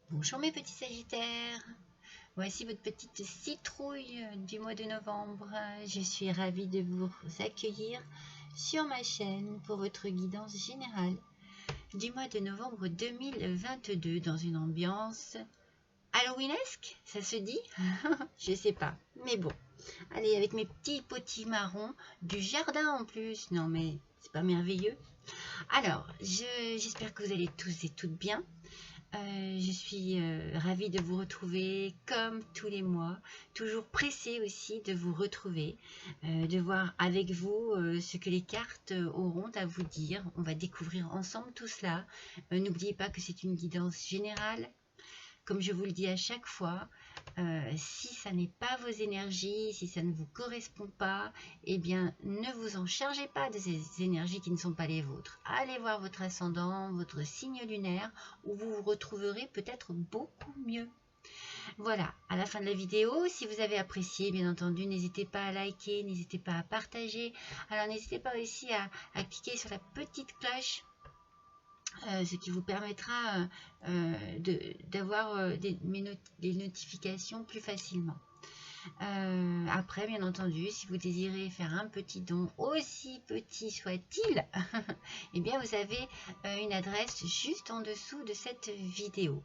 Bonjour mes petits Sagittaires, voici votre petite citrouille du mois de novembre. Je suis ravie de vous accueillir sur ma chaîne pour votre guidance générale du mois de novembre 2022 dans une ambiance halloweenesque, ça se dit? Je sais pas, mais bon. Allez, avec mes petits potis marrons du jardin en plus. Non mais c'est pas merveilleux? Alors, j'espère que vous allez tous et toutes bien. Je suis ravie de vous retrouver comme tous les mois, toujours pressée aussi de vous retrouver, de voir avec vous ce que les cartes auront à vous dire. On va découvrir ensemble tout cela. N'oubliez pas que c'est une guidance générale. Comme je vous le dis à chaque fois, si ça n'est pas vos énergies, si ça ne vous correspond pas, eh bien ne vous en chargez pas de ces énergies qui ne sont pas les vôtres. Allez voir votre ascendant, votre signe lunaire, où vous vous retrouverez peut-être beaucoup mieux. Voilà, à la fin de la vidéo, si vous avez apprécié, bien entendu, n'hésitez pas à liker, n'hésitez pas à partager. Alors n'hésitez pas aussi à cliquer sur la petite cloche, ce qui vous permettra d'avoir des notifications plus facilement. Après, bien entendu, si vous désirez faire un petit don, aussi petit soit-il, eh bien vous avez une adresse juste en dessous de cette vidéo.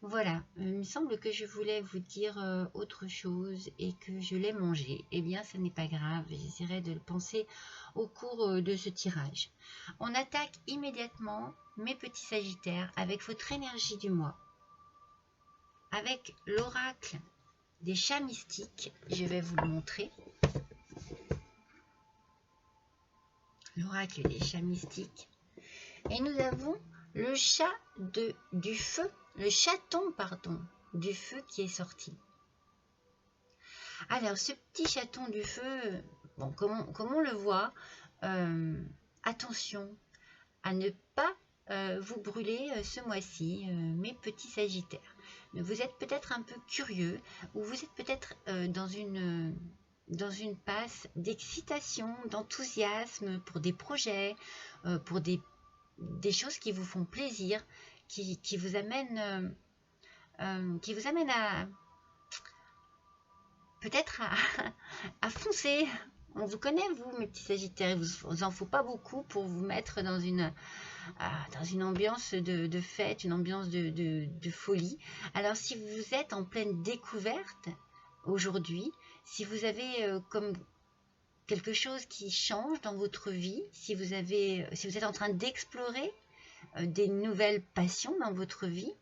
Voilà, il me semble que je voulais vous dire autre chose et que je l'ai mangé. Eh bien, ce n'est pas grave, j'essaierai de le penser au cours de ce tirage. On attaque immédiatement, mes petits Sagittaires, avec votre énergie du mois. Avec l'oracle des chats mystiques, je vais vous le montrer. L'oracle des chats mystiques. Et nous avons le chat du feu, le chaton, pardon, du feu qui est sorti. Alors, ce petit chaton du feu, bon, comme on le voit, attention à ne pas vous brûler ce mois-ci, mes petits Sagittaires. Vous êtes peut-être un peu curieux ou vous êtes peut-être dans une passe d'excitation, d'enthousiasme pour des projets, pour des choses qui vous font plaisir, qui vous amènent à peut-être à foncer. On vous connaît, vous, mes petits Sagittaires, il vous en faut pas beaucoup pour vous mettre dans une ambiance de fête, une ambiance de folie. Alors, si vous êtes en pleine découverte aujourd'hui, si vous avez comme quelque chose qui change dans votre vie, si vous êtes en train d'explorer des nouvelles passions dans votre vie,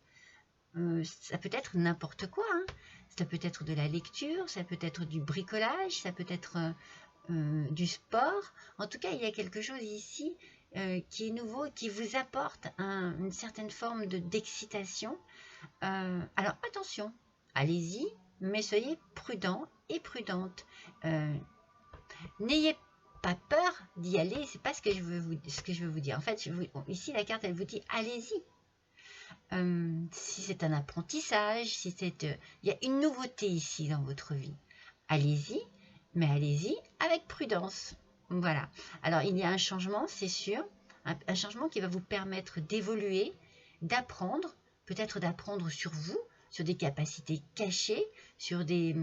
ça peut être n'importe quoi, hein. Ça peut être de la lecture, ça peut être du bricolage, ça peut être du sport. En tout cas, il y a quelque chose ici qui est nouveau, qui vous apporte une certaine forme d'excitation. Alors attention, allez-y, mais soyez prudent et prudente. N'ayez pas peur d'y aller, c'est pas ce que je veux vous dire. En fait, ici la carte elle vous dit allez-y. Si c'est un apprentissage, si c'est il y a une nouveauté ici dans votre vie, allez-y, mais allez-y avec prudence. Voilà. Alors il y a un changement, c'est sûr, un changement qui va vous permettre d'évoluer, d'apprendre, peut-être d'apprendre sur vous, sur des capacités cachées, sur des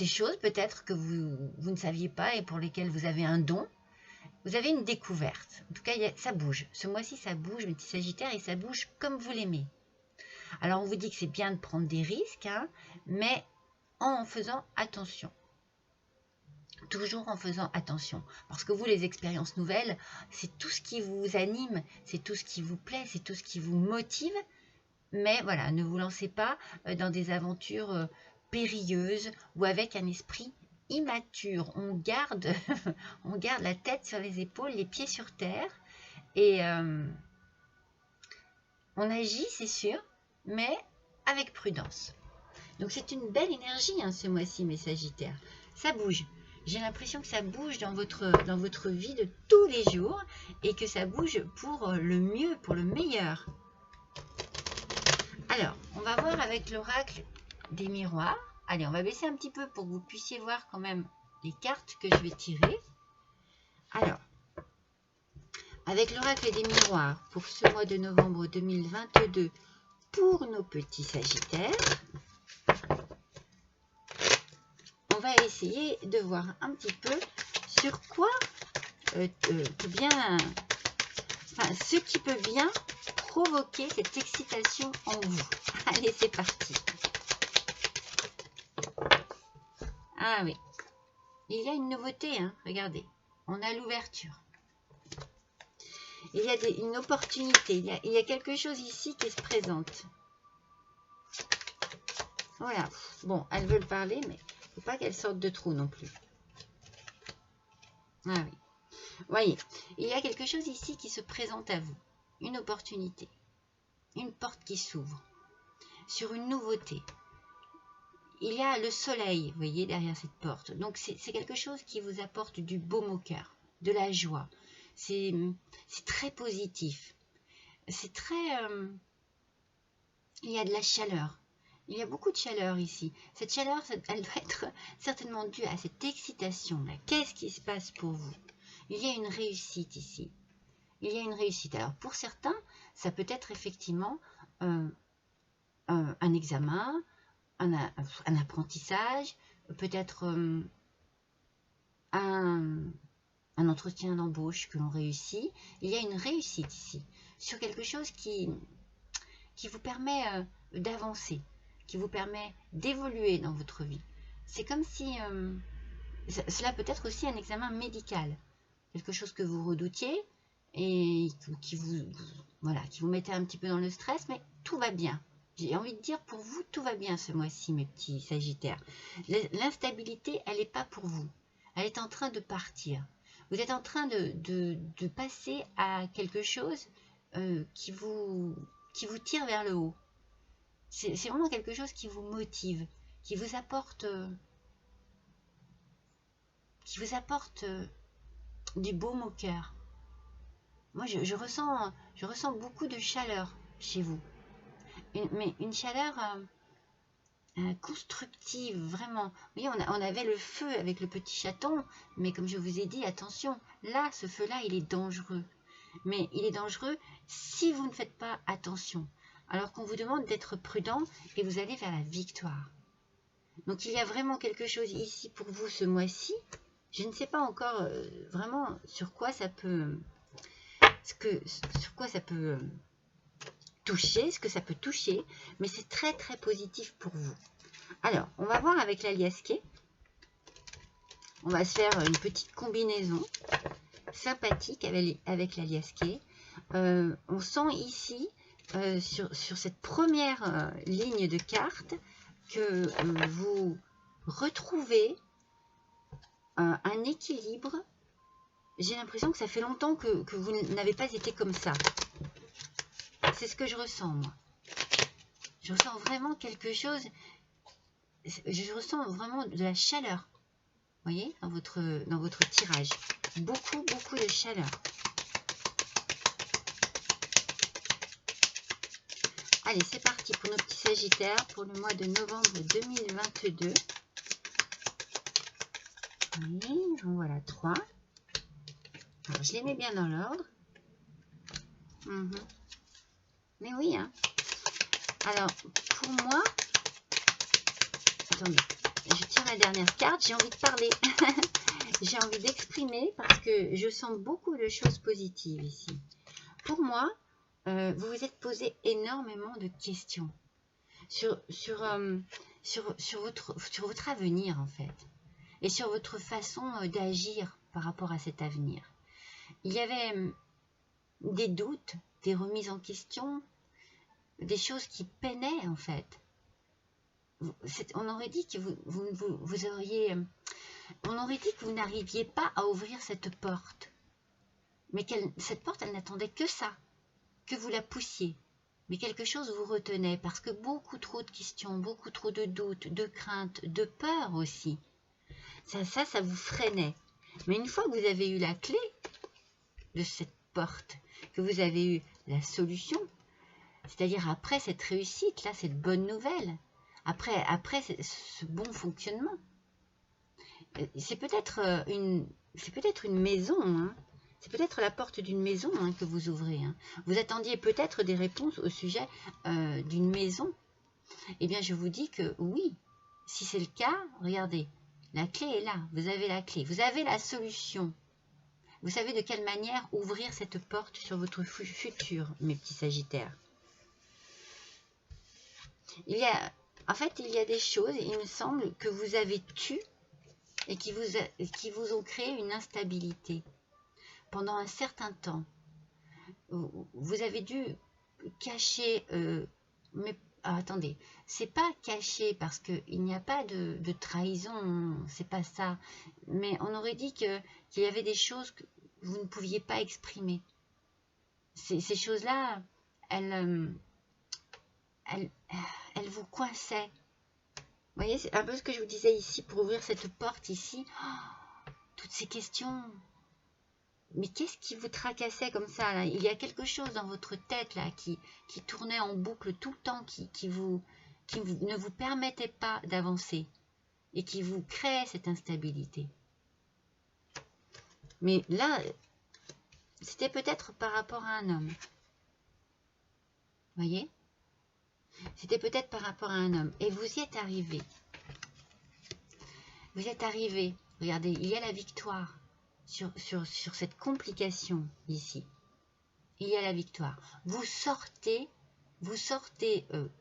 choses peut-être que vous ne saviez pas et pour lesquelles vous avez un don. Vous avez une découverte. En tout cas, ça bouge. Ce mois-ci, ça bouge, mes petits Sagittaires, et ça bouge comme vous l'aimez. Alors, on vous dit que c'est bien de prendre des risques, hein, mais en faisant attention. Toujours en faisant attention. Parce que vous, les expériences nouvelles, c'est tout ce qui vous anime, c'est tout ce qui vous plaît, c'est tout ce qui vous motive. Mais voilà, ne vous lancez pas dans des aventures périlleuses ou avec un esprit immature. On garde la tête sur les épaules, les pieds sur terre et on agit, c'est sûr, mais avec prudence. Donc c'est une belle énergie hein, ce mois-ci, mes Sagittaires. Ça bouge. J'ai l'impression que ça bouge dans votre vie de tous les jours et que ça bouge pour le mieux, pour le meilleur. Alors, on va voir avec l'oracle des miroirs. Allez, on va baisser un petit peu pour que vous puissiez voir quand même les cartes que je vais tirer. Alors, avec l'oracle des miroirs pour ce mois de novembre 2022 pour nos petits sagittaires, on va essayer de voir un petit peu sur quoi ce qui peut bien provoquer cette excitation en vous. Allez, c'est parti. Ah oui, il y a une nouveauté, hein, regardez, on a l'ouverture. Il y a une opportunité, il y a quelque chose ici qui se présente. Voilà, bon, elles veulent parler, mais il ne faut pas qu'elles sortent de trou non plus. Ah oui, voyez, il y a quelque chose ici qui se présente à vous. Une opportunité, une porte qui s'ouvre sur une nouveauté. Il y a le soleil, vous voyez, derrière cette porte. Donc, c'est quelque chose qui vous apporte du baume au cœur, de la joie. C'est très positif. C'est très... il y a de la chaleur. Il y a beaucoup de chaleur ici. Cette chaleur, elle doit être certainement due à cette excitation-là. Qu'est-ce qui se passe pour vous? Il y a une réussite ici. Il y a une réussite. Alors, pour certains, ça peut être effectivement un examen, un apprentissage, peut-être un entretien d'embauche que l'on réussit. Il y a une réussite ici sur quelque chose qui vous permet d'avancer, qui vous permet d'évoluer dans votre vie. C'est comme si cela peut être aussi un examen médical, quelque chose que vous redoutiez et qui vous mettait un petit peu dans le stress, mais tout va bien. J'ai envie de dire, pour vous, tout va bien ce mois-ci, mes petits sagittaires. L'instabilité, elle n'est pas pour vous. Elle est en train de partir. Vous êtes en train de passer à quelque chose qui vous tire vers le haut. C'est vraiment quelque chose qui vous motive, qui vous apporte du baume au cœur. Moi, je ressens beaucoup de chaleur chez vous. Mais une chaleur constructive, vraiment. Vous voyez, on avait le feu avec le petit chaton, mais comme je vous ai dit, attention, là, ce feu-là, il est dangereux. Mais il est dangereux si vous ne faites pas attention. Alors qu'on vous demande d'être prudent et vous allez vers la victoire. Donc, il y a vraiment quelque chose ici pour vous ce mois-ci. Je ne sais pas encore vraiment sur quoi ça peut... toucher, ce que ça peut toucher, mais c'est très très positif pour vous. Alors, on va voir avec l'aliasqué. On va se faire une petite combinaison sympathique avec l'aliasqué. On sent ici, sur cette première ligne de cartes, que vous retrouvez un équilibre. J'ai l'impression que ça fait longtemps que vous n'avez pas été comme ça. C'est ce que je ressens, moi. Je ressens vraiment quelque chose. Je ressens vraiment de la chaleur. Vous voyez, dans votre tirage. Beaucoup de chaleur. Allez, c'est parti pour nos petits sagittaires pour le mois de novembre 2022. Oui, voilà 3. Alors, je les mets bien dans l'ordre. Mais oui, hein. Alors, pour moi, attendez, je tire la dernière carte, j'ai envie de parler. J'ai envie d'exprimer parce que je sens beaucoup de choses positives ici. Pour moi, vous vous êtes posé énormément de questions sur votre avenir, en fait, et sur votre façon d'agir par rapport à cet avenir. Il y avait des doutes, des remises en question, des choses qui peinaient, en fait. On aurait dit que on aurait dit que vous n'arriviez pas à ouvrir cette porte. Mais cette porte, elle n'attendait que ça, que vous la poussiez. Mais quelque chose vous retenait, parce que beaucoup trop de questions, beaucoup trop de doutes, de craintes, de peurs aussi. Ça vous freinait. Mais une fois que vous avez eu la clé de cette porte, que vous avez eu la solution, c'est-à-dire après cette réussite, là, cette bonne nouvelle, après ce bon fonctionnement, c'est peut-être une maison, hein, C'est peut-être la porte d'une maison hein, que vous ouvrez. Hein. Vous attendiez peut-être des réponses au sujet d'une maison. Eh bien, je vous dis que oui, si c'est le cas, regardez, la clé est là. Vous avez la clé. Vous avez la solution. Vous savez de quelle manière ouvrir cette porte sur votre futur, mes petits Sagittaires. En fait, il y a des choses, il me semble, que vous avez tues et qui vous ont créé une instabilité. Pendant un certain temps, vous avez dû cacher, mais attendez, c'est pas caché parce qu'il n'y a pas de trahison, c'est pas ça, mais on aurait dit qu'il y avait des choses que vous ne pouviez pas exprimer. Ces choses-là, elles vous coinçaient. Vous voyez, c'est un peu ce que je vous disais ici, pour ouvrir cette porte ici, toutes ces questions. Mais qu'est-ce qui vous tracassait comme ça là? Il y a quelque chose dans votre tête là qui tournait en boucle tout le temps, qui ne vous permettait pas d'avancer et qui vous créait cette instabilité. Mais là, c'était peut-être par rapport à un homme. Vous voyez? C'était peut-être par rapport à un homme. Et vous y êtes arrivé. Vous êtes arrivé. Regardez, il y a la victoire. Sur cette complication ici, il y a la victoire. Vous sortez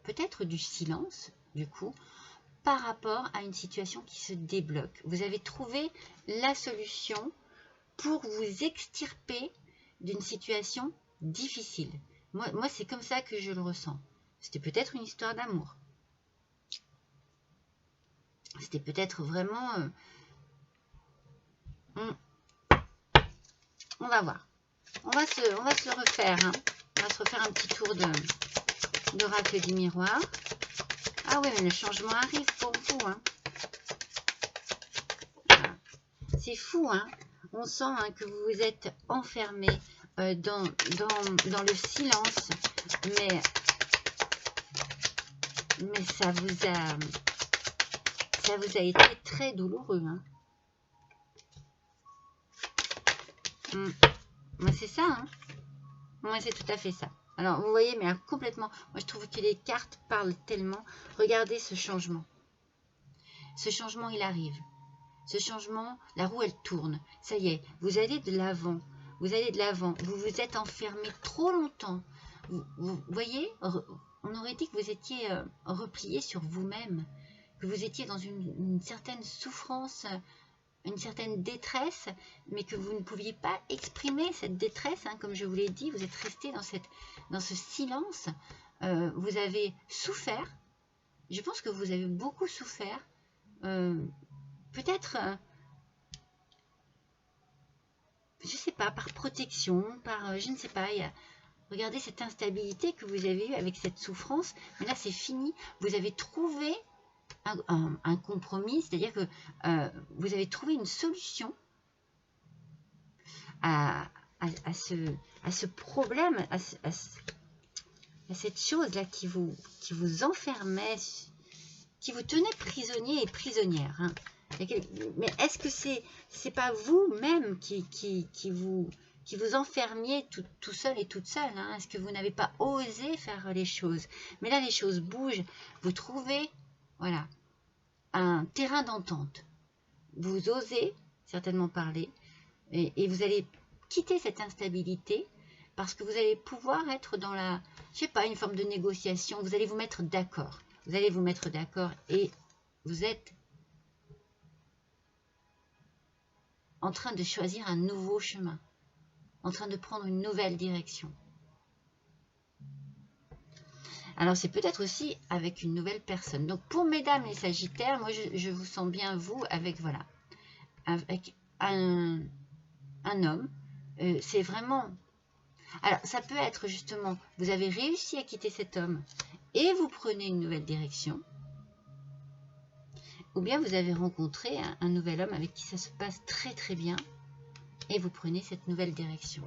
peut-être du silence, du coup, par rapport à une situation qui se débloque. Vous avez trouvé la solution pour vous extirper d'une situation difficile. Moi c'est comme ça que je le ressens. C'était peut-être une histoire d'amour. C'était peut-être vraiment... On va voir. On va se le refaire. Hein. On va se refaire un petit tour d'oracle du miroir. Ah oui, mais le changement arrive pour vous. Hein. Voilà. C'est fou. Hein. On sent hein, que vous vous êtes enfermé dans le silence. Mais ça vous a été très douloureux. Hein. Moi, c'est ça. Hein. Moi, c'est tout à fait ça. Alors, vous voyez, mais complètement. Moi, je trouve que les cartes parlent tellement. Regardez ce changement. Ce changement, il arrive. Ce changement, la roue, elle tourne. Ça y est, vous allez de l'avant. Vous allez de l'avant. Vous vous êtes enfermé trop longtemps. Vous voyez, on aurait dit que vous étiez replié sur vous-même. Que vous étiez dans une certaine souffrance, une certaine détresse, mais que vous ne pouviez pas exprimer cette détresse, hein, comme je vous l'ai dit, vous êtes resté dans ce silence, vous avez souffert, je pense que vous avez beaucoup souffert, peut-être, je ne sais pas, par protection, par, je ne sais pas, regardez cette instabilité que vous avez eue avec cette souffrance, mais là c'est fini, vous avez trouvé un compromis, c'est-à-dire que vous avez trouvé une solution à ce problème, à cette chose-là qui vous enfermait, qui vous tenait prisonnier et prisonnière. Hein. Mais est-ce que c'est pas vous-même qui vous enfermiez tout seul et toute seule, hein? Est-ce que vous n'avez pas osé faire les choses? Mais là, les choses bougent. Vous trouvez... Voilà, un terrain d'entente. Vous osez certainement parler et vous allez quitter cette instabilité parce que vous allez pouvoir être dans la, je sais pas, une forme de négociation. Vous allez vous mettre d'accord. Vous allez vous mettre d'accord et vous êtes en train de choisir un nouveau chemin, en train de prendre une nouvelle direction. Alors, c'est peut-être aussi avec une nouvelle personne. Donc, pour mesdames les Sagittaires, moi, je vous sens bien, vous, avec, voilà, avec un homme. C'est vraiment... Alors, ça peut être justement, vous avez réussi à quitter cet homme et vous prenez une nouvelle direction. Ou bien vous avez rencontré un nouvel homme avec qui ça se passe très très bien et vous prenez cette nouvelle direction.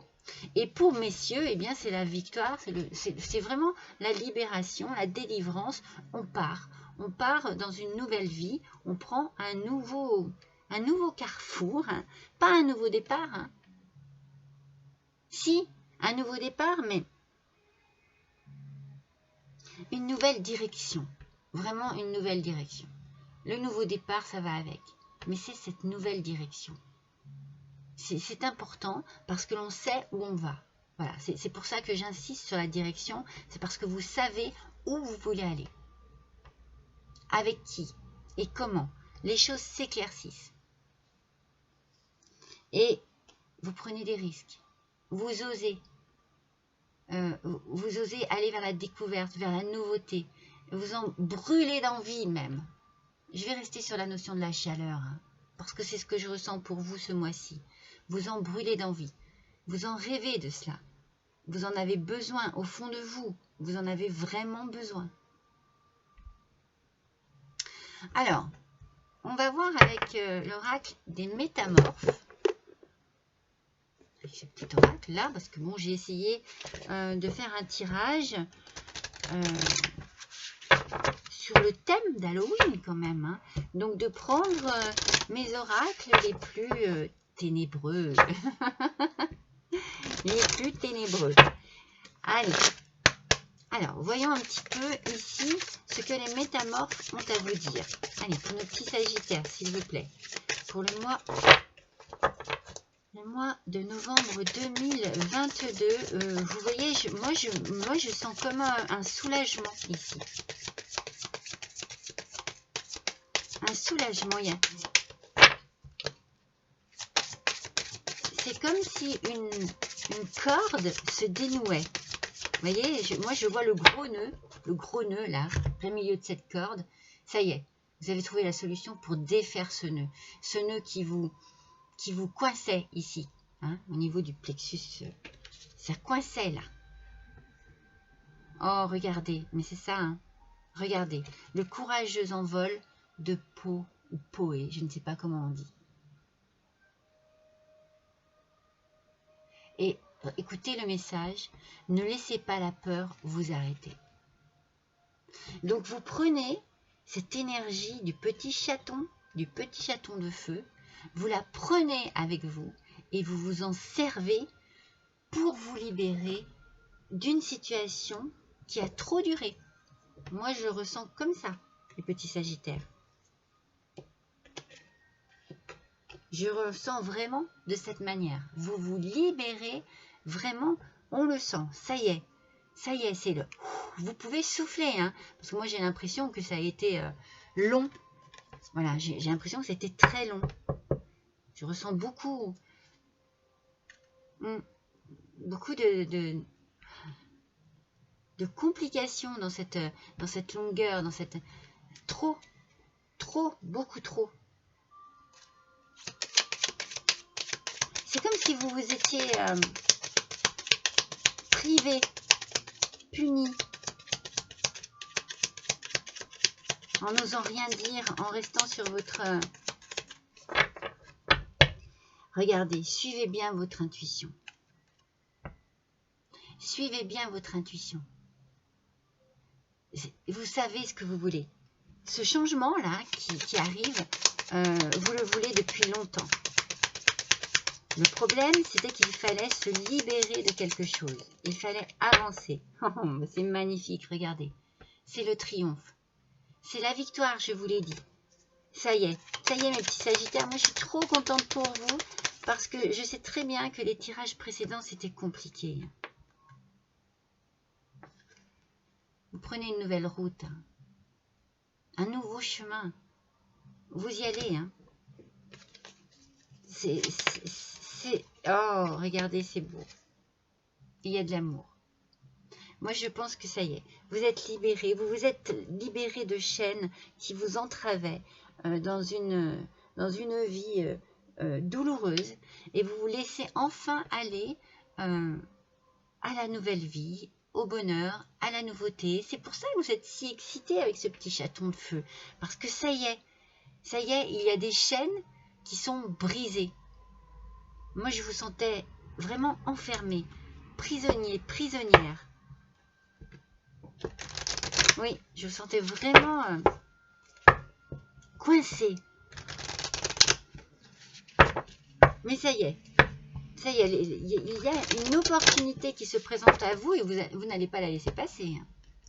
Et pour messieurs, eh bien c'est la victoire, c'est vraiment la libération, la délivrance. On part dans une nouvelle vie, on prend un nouveau carrefour, hein, pas un nouveau départ, hein, Si, un nouveau départ, mais une nouvelle direction. Vraiment une nouvelle direction. Le nouveau départ, ça va avec. Mais c'est cette nouvelle direction. C'est important parce que l'on sait où on va. Voilà, c'est pour ça que j'insiste sur la direction. C'est parce que vous savez où vous voulez aller. Avec qui et comment. Les choses s'éclaircissent. Et vous prenez des risques. Vous osez. Vous osez aller vers la découverte, vers la nouveauté. Vous en brûlez d'envie même. Je vais rester sur la notion de la chaleur, hein, parce que c'est ce que je ressens pour vous ce mois-ci. Vous en brûlez d'envie. Vous en rêvez de cela. Vous en avez besoin au fond de vous. Vous en avez vraiment besoin. Alors, on va voir avec l'oracle des métamorphes. Ce petit oracle là, parce que bon, j'ai essayé de faire un tirage sur le thème d'Halloween quand même, hein. Donc de prendre mes oracles les plus ténébreux, les plus ténébreux. Allez, alors voyons un petit peu ici ce que les métamorphes ont à vous dire. Allez, pour nos petits sagittaires, s'il vous plaît, pour le mois de novembre 2022, vous voyez, moi je sens comme un soulagement ici. Un soulagement. C'est comme si une corde se dénouait. Vous voyez, moi je vois le gros nœud là, plein milieu de cette corde. Ça y est, vous avez trouvé la solution pour défaire ce nœud qui vous coinçait ici, hein, au niveau du plexus. Ça coinçait là. Oh, regardez, mais c'est ça, hein. Regardez, le courageux envol de Po ou Poé, je ne sais pas comment on dit. Et écoutez le message, ne laissez pas la peur vous arrêter. Donc vous prenez cette énergie du petit chaton de feu, vous la prenez avec vous et vous vous en servez pour vous libérer d'une situation qui a trop duré. Moi, je ressens comme ça, les petits sagittaires. Je ressens vraiment de cette manière. Vous vous libérez vraiment, on le sent. Ça y est, c'est le... Vous pouvez souffler, hein, parce que moi, j'ai l'impression que ça a été long. Voilà, j'ai l'impression que c'était très long. Je ressens beaucoup de complications dans cette longueur, dans cette... beaucoup trop. C'est comme si vous vous étiez privé, puni, en n'osant rien dire, en restant sur votre... Regardez, suivez bien votre intuition. Suivez bien votre intuition. Vous savez ce que vous voulez. Ce changement-là qui arrive, vous le voulez depuis longtemps. Le problème, c'était qu'il fallait se libérer de quelque chose. Il fallait avancer. Oh, c'est magnifique, regardez. C'est le triomphe. C'est la victoire, je vous l'ai dit. Ça y est, mes petits sagittaires. Moi, je suis trop contente pour vous parce que je sais très bien que les tirages précédents, c'était compliqué. Vous prenez une nouvelle route, hein. Un nouveau chemin. Vous y allez, hein. Oh, regardez, c'est beau. Il y a de l'amour. Moi, je pense que ça y est. Vous êtes libérés. Vous vous êtes libérés de chaînes qui vous entravaient dans une vie douloureuse. Et vous vous laissez enfin aller à la nouvelle vie, au bonheur, à la nouveauté. C'est pour ça que vous êtes si excités avec ce petit chaton de feu. Parce que ça y est, il y a des chaînes qui sont brisées. Moi, je vous sentais vraiment enfermé, prisonnier, prisonnière. Oui, je vous sentais vraiment coincé. Mais ça y est, ça, il y a une opportunité qui se présente à vous et vous n'allez pas la laisser passer.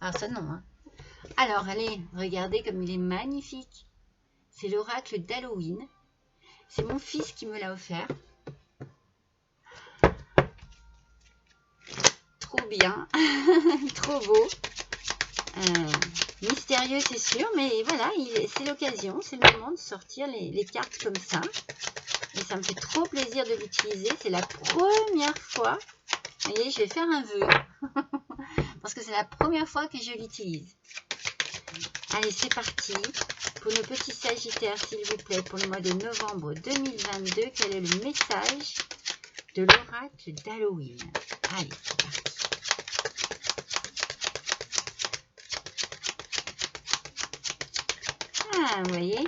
Ah, ça non. Hein. Alors, allez, regardez comme il est magnifique. C'est l'oracle d'Halloween. C'est mon fils qui me l'a offert. Trop bien. Trop beau. Mystérieux, c'est sûr, mais voilà, c'est l'occasion, c'est le moment de sortir les cartes comme ça. Et ça me fait trop plaisir de l'utiliser. C'est la première fois. Vous voyez, je vais faire un vœu. Parce que c'est la première fois que je l'utilise. Allez, c'est parti. Pour nos petits sagittaires, s'il vous plaît, pour le mois de novembre 2022, quel est le message de l'oracle d'Halloween? Allez, c'est parti. Ah, vous voyez?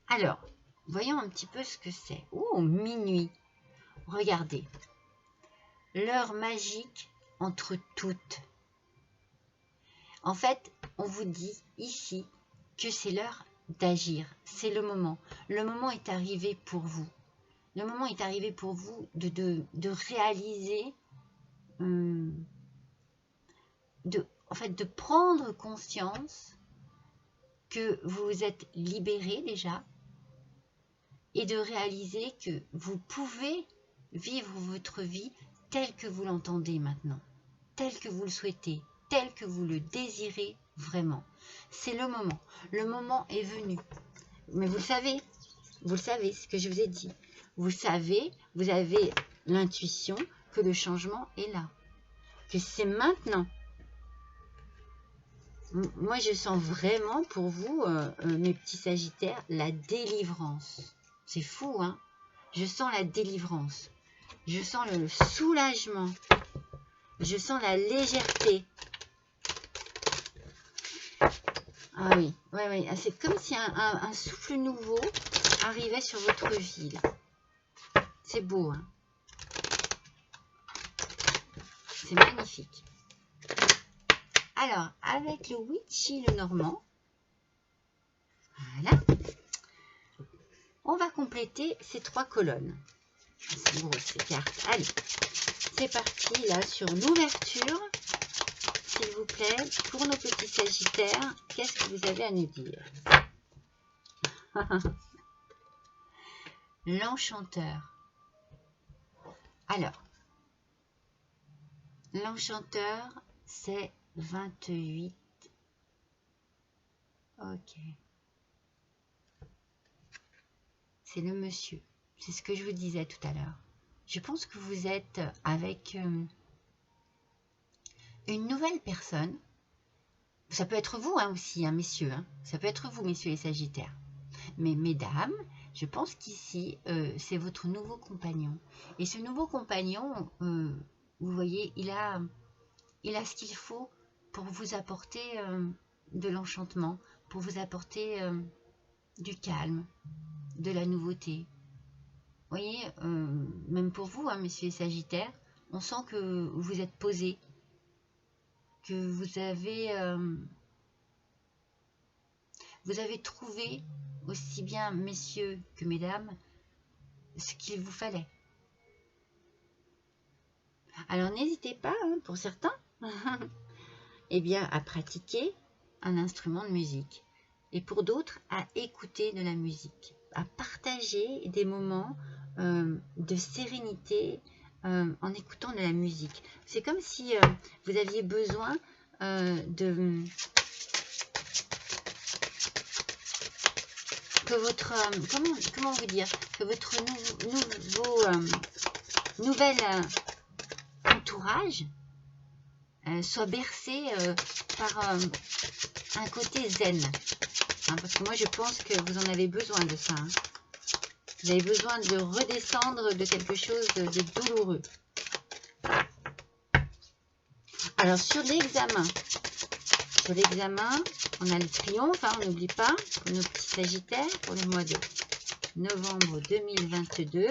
Alors, voyons un petit peu ce que c'est. Oh, minuit. Regardez. L'heure magique entre toutes. En fait, on vous dit ici que c'est l'heure d'agir. C'est le moment. Le moment est arrivé pour vous. Le moment est arrivé pour vous de réaliser, en fait, de prendre conscience que vous vous êtes libéré déjà et de réaliser que vous pouvez vivre votre vie telle que vous l'entendez maintenant, telle que vous le souhaitez, tel que vous le désirez vraiment. C'est le moment. Le moment est venu. Mais vous le savez ce que je vous ai dit. Vous savez, vous avez l'intuition que le changement est là. Que c'est maintenant. Moi, je sens vraiment pour vous, mes petits sagittaires, la délivrance. C'est fou, hein? Je sens la délivrance. Je sens le soulagement. Je sens la légèreté. Ah oui, ouais. C'est comme si un souffle nouveau arrivait sur votre vie, là. C'est beau, hein? C'est magnifique. Alors, avec le Witchy le Normand, voilà, on va compléter ces 3 colonnes. C'est gros, ces cartes. Allez, c'est parti, là, sur l'ouverture. S'il vous plaît, pour nos petits sagittaires, qu'est-ce que vous avez à nous dire? L'enchanteur. Alors, l'enchanteur, c'est 28. Ok. C'est le monsieur. C'est ce que je vous disais tout à l'heure. Je pense que vous êtes avec une nouvelle personne. Ça peut être vous, hein, aussi, hein, messieurs. Hein. Ça peut être vous, messieurs les sagittaires. Mais mesdames, je pense qu'ici, c'est votre nouveau compagnon. Et ce nouveau compagnon, vous voyez, il a ce qu'il faut pour vous apporter de l'enchantement, pour vous apporter du calme, de la nouveauté. Vous voyez, même pour vous, hein, messieurs les sagittaires, on sent que vous êtes posé, que vous avez trouvé, aussi bien messieurs que mesdames, ce qu'il vous fallait. Alors n'hésitez pas, hein, pour certains, eh bien, à pratiquer un instrument de musique. Et pour d'autres, à écouter de la musique, à partager des moments de sérénité en écoutant de la musique. C'est comme si vous aviez besoin que votre comment vous dire, que votre nouvel entourage soit bercé par un côté zen, hein, parce que moi je pense que vous en avez besoin de ça, hein. Vous avez besoin de redescendre de quelque chose de douloureux. Alors sur l'examen, on a le triomphe, hein, on n'oublie pas, pour nos petits sagittaires, pour le mois de novembre 2022.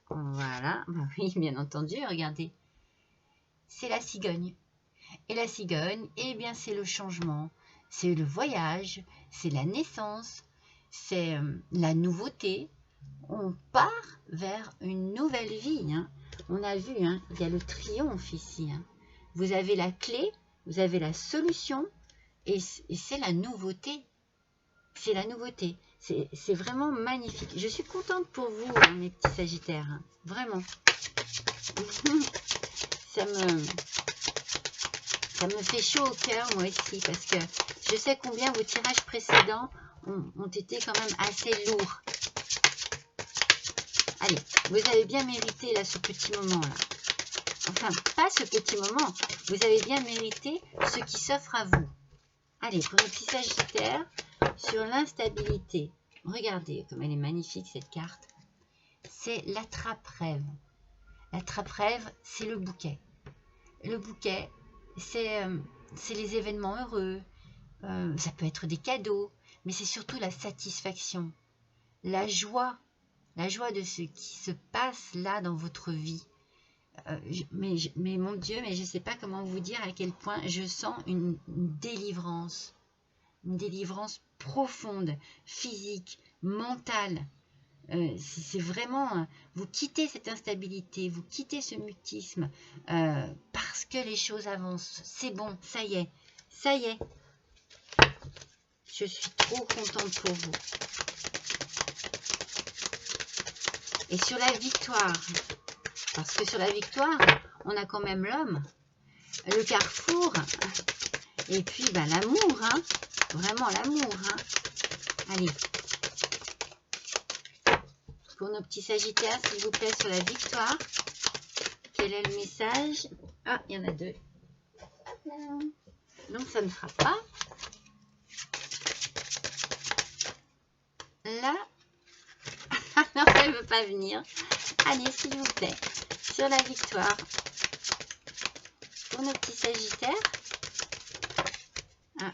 Voilà, bah oui, bien entendu, regardez. C'est la cigogne. Et la cigogne, eh bien, c'est le changement, c'est le voyage, c'est la naissance, c'est la nouveauté. on part vers une nouvelle vie. Hein. On a vu, hein, il y a le triomphe ici. Hein. Vous avez la clé, vous avez la solution, et c'est la nouveauté. C'est la nouveauté. C'est vraiment magnifique. Je suis contente pour vous, hein, mes petits Sagittaires. Hein. Vraiment. Ça me fait chaud au cœur, moi aussi, parce que je sais combien vos tirages précédents ont été quand même assez lourds. Allez, vous avez bien mérité là ce petit moment-là. Enfin, pas ce petit moment. Vous avez bien mérité ce qui s'offre à vous. Allez, pour les petits Sagittaires, sur l'instabilité. Regardez comme elle est magnifique cette carte. C'est l'attrape-rêve. L'attrape-rêve, c'est le bouquet. Le bouquet, c'est les événements heureux. Ça peut être des cadeaux, mais c'est surtout la satisfaction, la joie de ce qui se passe là dans votre vie. Mais mon Dieu, mais je ne sais pas comment vous dire à quel point je sens une délivrance profonde, physique, mentale. C'est vraiment, vous quittez cette instabilité, vous quittez ce mutisme, parce que les choses avancent. C'est bon, ça y est. Je suis trop contente pour vous. Et sur la victoire, parce que sur la victoire, on a quand même l'homme, le carrefour, et puis ben, l'amour, hein, vraiment l'amour. Hein. Allez, pour nos petits Sagittaires, s'il vous plaît, sur la victoire, quel est le message? Ah, il y en a deux. Donc ça ne sera pas. Là, non, elle ne veut pas venir. Allez, s'il vous plaît, sur la victoire, pour nos petits Sagittaires. Ah.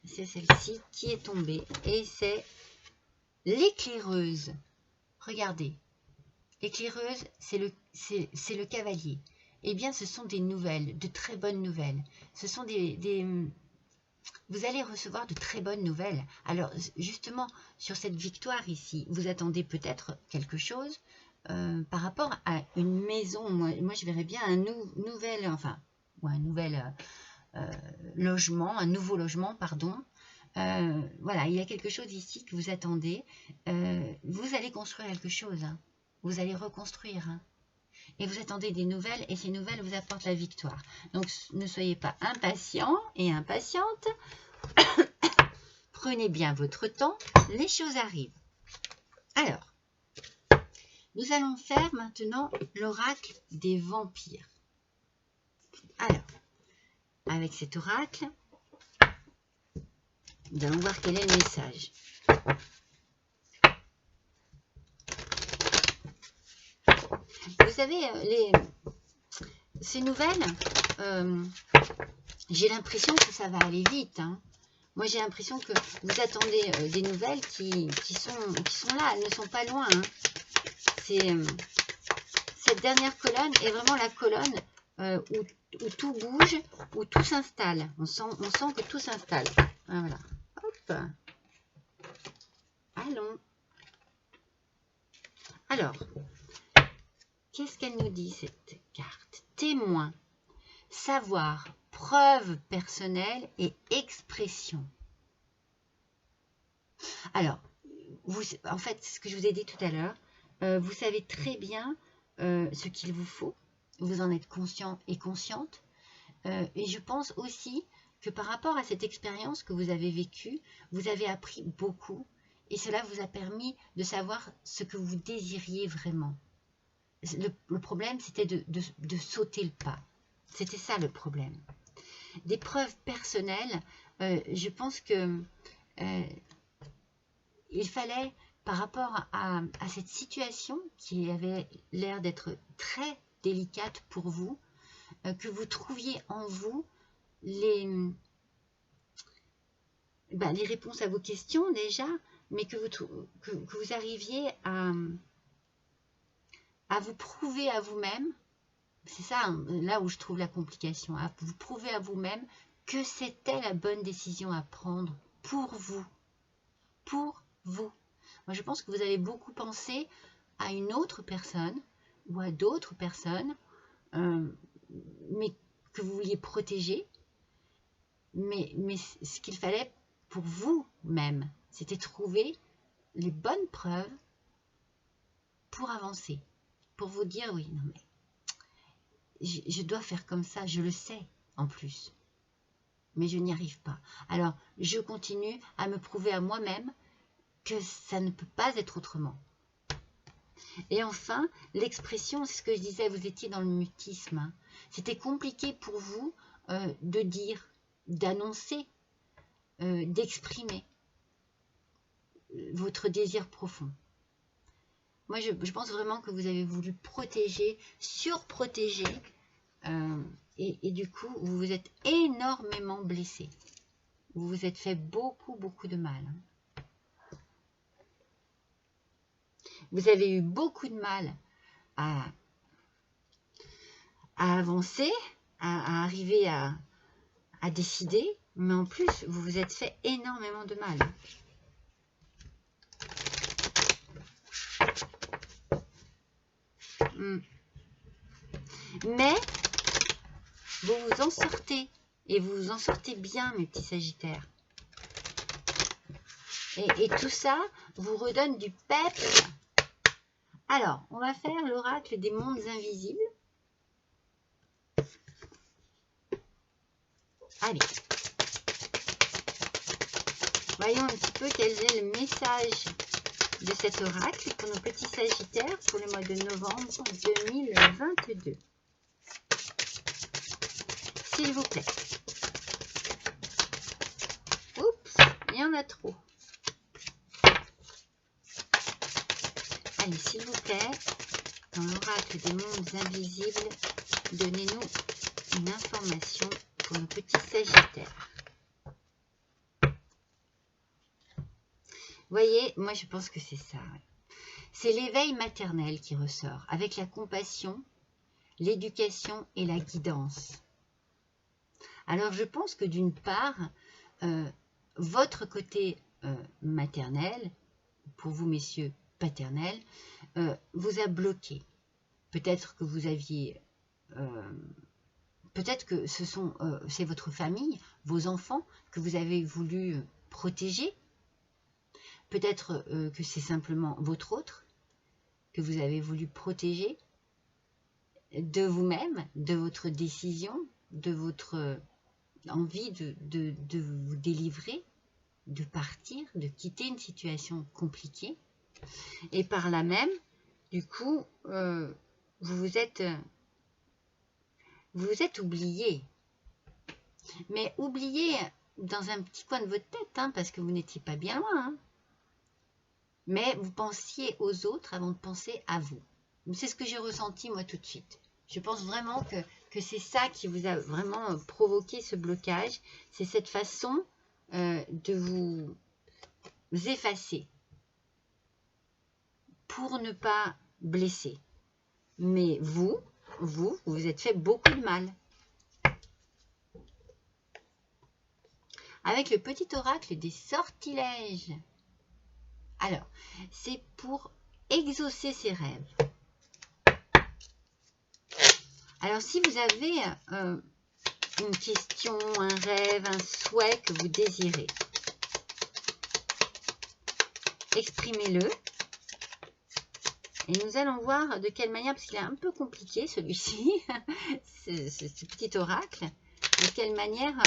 C'est celle-ci qui est tombée. Et c'est l'éclaireuse. Regardez. L'éclaireuse, c'est le cavalier. Eh bien, ce sont des nouvelles, de très bonnes nouvelles. Ce sont vous allez recevoir de très bonnes nouvelles. Alors, justement, sur cette victoire ici, vous attendez peut-être quelque chose par rapport à une maison. Moi je verrais bien un nouvel logement, un nouveau logement, pardon. Voilà, il y a quelque chose ici que vous attendez. Vous allez construire quelque chose. Hein. Vous allez reconstruire. Hein. Et vous attendez des nouvelles, et ces nouvelles vous apportent la victoire. Donc, ne soyez pas impatients et impatientes. Prenez bien votre temps, les choses arrivent. Alors, nous allons faire maintenant l'oracle des vampires. Alors, avec cet oracle, nous allons voir quel est le message. Vous savez, ces nouvelles, j'ai l'impression que ça va aller vite. Hein. Moi, j'ai l'impression que vous attendez des nouvelles qui sont là, elles ne sont pas loin. Hein. Cette dernière colonne est vraiment la colonne où tout bouge, où tout s'installe. On sent que tout s'installe. Voilà. Hop. Allons. Alors, qu'est-ce qu'elle nous dit, cette carte? Témoin, savoir, preuve personnelle et expression. Alors, en fait, ce que je vous ai dit tout à l'heure, vous savez très bien ce qu'il vous faut. Vous en êtes conscient et consciente. Et je pense aussi que par rapport à cette expérience que vous avez vécue, vous avez appris beaucoup. Et cela vous a permis de savoir ce que vous désiriez vraiment. Le problème, c'était de sauter le pas. C'était ça le problème. Des preuves personnelles, je pense que il fallait, par rapport à cette situation qui avait l'air d'être très délicate pour vous, que vous trouviez en vous les réponses à vos questions déjà, mais que vous arriviez à vous prouver à vous-même, c'est ça hein, là où je trouve la complication, à vous prouver à vous-même que c'était la bonne décision à prendre pour vous. pour vous. Moi, je pense que vous avez beaucoup pensé à une autre personne ou à d'autres personnes, mais que vous vouliez protéger. Mais ce qu'il fallait pour vous-même, c'était trouver les bonnes preuves pour avancer, pour vous dire oui, non mais je dois faire comme ça, je le sais en plus, mais je n'y arrive pas. Alors, je continue à me prouver à moi-même que ça ne peut pas être autrement. Et enfin, l'expression, c'est ce que je disais, vous étiez dans le mutisme. Hein. C'était compliqué pour vous de dire, d'annoncer, d'exprimer votre désir profond. Moi, je pense vraiment que vous avez voulu protéger, surprotéger, et du coup, vous vous êtes énormément blessé. Vous vous êtes fait beaucoup de mal. Vous avez eu beaucoup de mal à avancer, à arriver à décider, mais en plus, vous vous êtes fait énormément de mal. Mais vous vous en sortez, et vous vous en sortez bien, mes petits Sagittaires. Et tout ça vous redonne du peps. Alors, on va faire l'oracle des mondes invisibles. Allez. Voyons un petit peu quel est le message de cet oracle pour nos petits Sagittaires pour le mois de novembre 2022. S'il vous plaît. Oups, il y en a trop. Allez, s'il vous plaît, dans l'oracle des mondes invisibles, donnez-nous une information pour nos petits Sagittaires. Vous voyez, moi je pense que c'est ça. Ouais. C'est l'éveil maternel qui ressort, avec la compassion, l'éducation et la guidance. Alors je pense que d'une part, votre côté maternel, pour vous messieurs paternel, vous a bloqué. Peut-être que vous aviez... peut-être que c'est votre famille, vos enfants, que vous avez voulu protéger. Peut-être que c'est simplement votre autre, que vous avez voulu protéger de vous-même, de votre décision, de votre envie de vous délivrer, de partir, de quitter une situation compliquée. Et par là même, du coup, vous vous êtes oublié. Mais oublié dans un petit coin de votre tête, hein, parce que vous n'étiez pas bien loin. Hein. Mais vous pensiez aux autres avant de penser à vous. C'est ce que j'ai ressenti moi tout de suite. Je pense vraiment que c'est ça qui vous a vraiment provoqué ce blocage. C'est cette façon de vous effacer pour ne pas blesser. Mais vous vous êtes fait beaucoup de mal. Avec le petit oracle des sortilèges. Alors, c'est pour exaucer ses rêves. Alors, si vous avez une question, un rêve, un souhait que vous désirez, exprimez-le. Et nous allons voir de quelle manière, parce qu'il est un peu compliqué celui-ci, ce petit oracle, de quelle manière,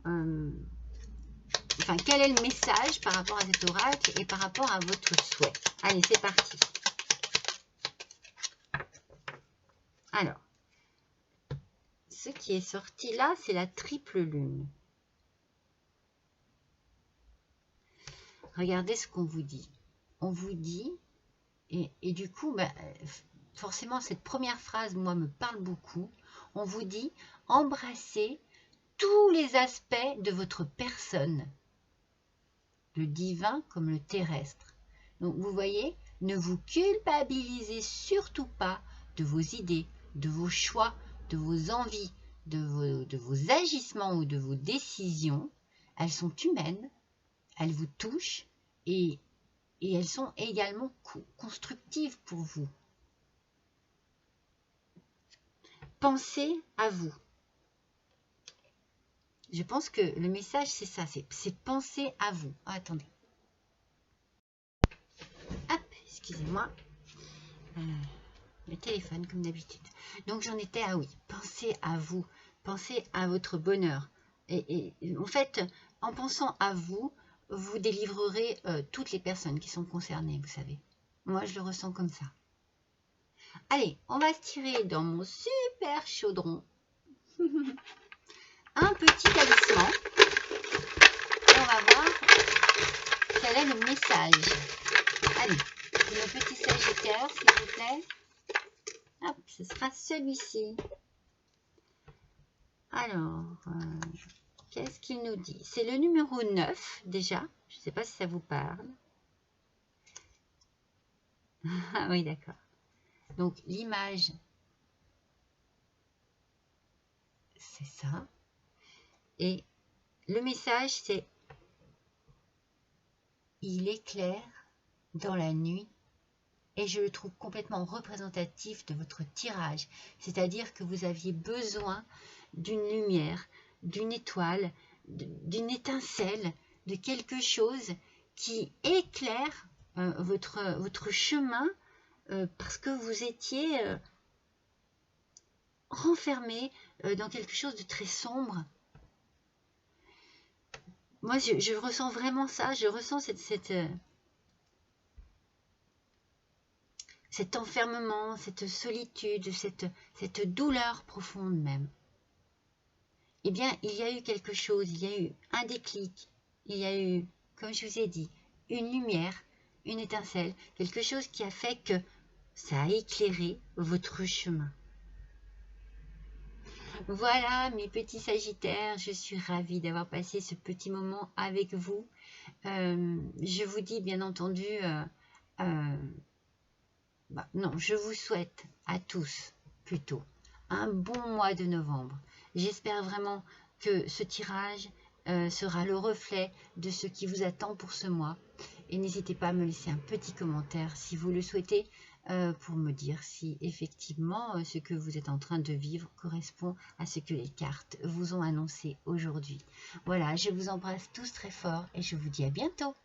enfin, quel est le message par rapport à cet oracle et par rapport à votre souhait. Allez, c'est parti. Alors, ce qui est sorti là, c'est la triple lune. Regardez ce qu'on vous dit. On vous dit, et du coup, bah, forcément, cette première phrase, moi, me parle beaucoup. On vous dit, embrassez tous les aspects de votre personne, le divin comme le terrestre. Donc, vous voyez, ne vous culpabilisez surtout pas de vos idées, de vos choix, de vos envies, de vos agissements ou de vos décisions. Elles sont humaines, elles vous touchent, et elles sont également constructives pour vous. Pensez à vous. Je pense que le message, c'est ça, c'est penser à vous. Ah, attendez. Hop, excusez-moi. Le téléphone, comme d'habitude. Donc, j'en étais à oui. Pensez à vous. Pensez à votre bonheur. Et en fait, en pensant à vous, vous délivrerez toutes les personnes qui sont concernées, vous savez. Moi, je le ressens comme ça. Allez, on va se tirer dans mon super chaudron un petit talisman. Et on va voir quel est le message. Allez, le petit Sagittaire, s'il vous plaît. Hop, ce sera celui-ci. Alors, qu'est-ce qu'il nous dit? C'est le numéro 9, déjà. Je ne sais pas si ça vous parle. Ah oui, d'accord. Donc, l'image, c'est ça. Et le message, c'est « Il éclaire dans la nuit ». Et je le trouve complètement représentatif de votre tirage. C'est-à-dire que vous aviez besoin d'une lumière, d'une étoile, d'une étincelle, de quelque chose qui éclaire votre chemin parce que vous étiez renfermé dans quelque chose de très sombre. Moi, je ressens vraiment ça. Je ressens cet enfermement, cette solitude, cette douleur profonde même. Eh bien, il y a eu quelque chose, il y a eu un déclic, il y a eu, comme je vous ai dit, une lumière, une étincelle, quelque chose qui a fait que ça a éclairé votre chemin. Voilà mes petits Sagittaires, je suis ravie d'avoir passé ce petit moment avec vous. Je vous dis bien entendu, non, je vous souhaite à tous plutôt un bon mois de novembre. J'espère vraiment que ce tirage sera le reflet de ce qui vous attend pour ce mois. Et n'hésitez pas à me laisser un petit commentaire si vous le souhaitez pour me dire si effectivement ce que vous êtes en train de vivre correspond à ce que les cartes vous ont annoncé aujourd'hui. Voilà, je vous embrasse tous très fort et je vous dis à bientôt.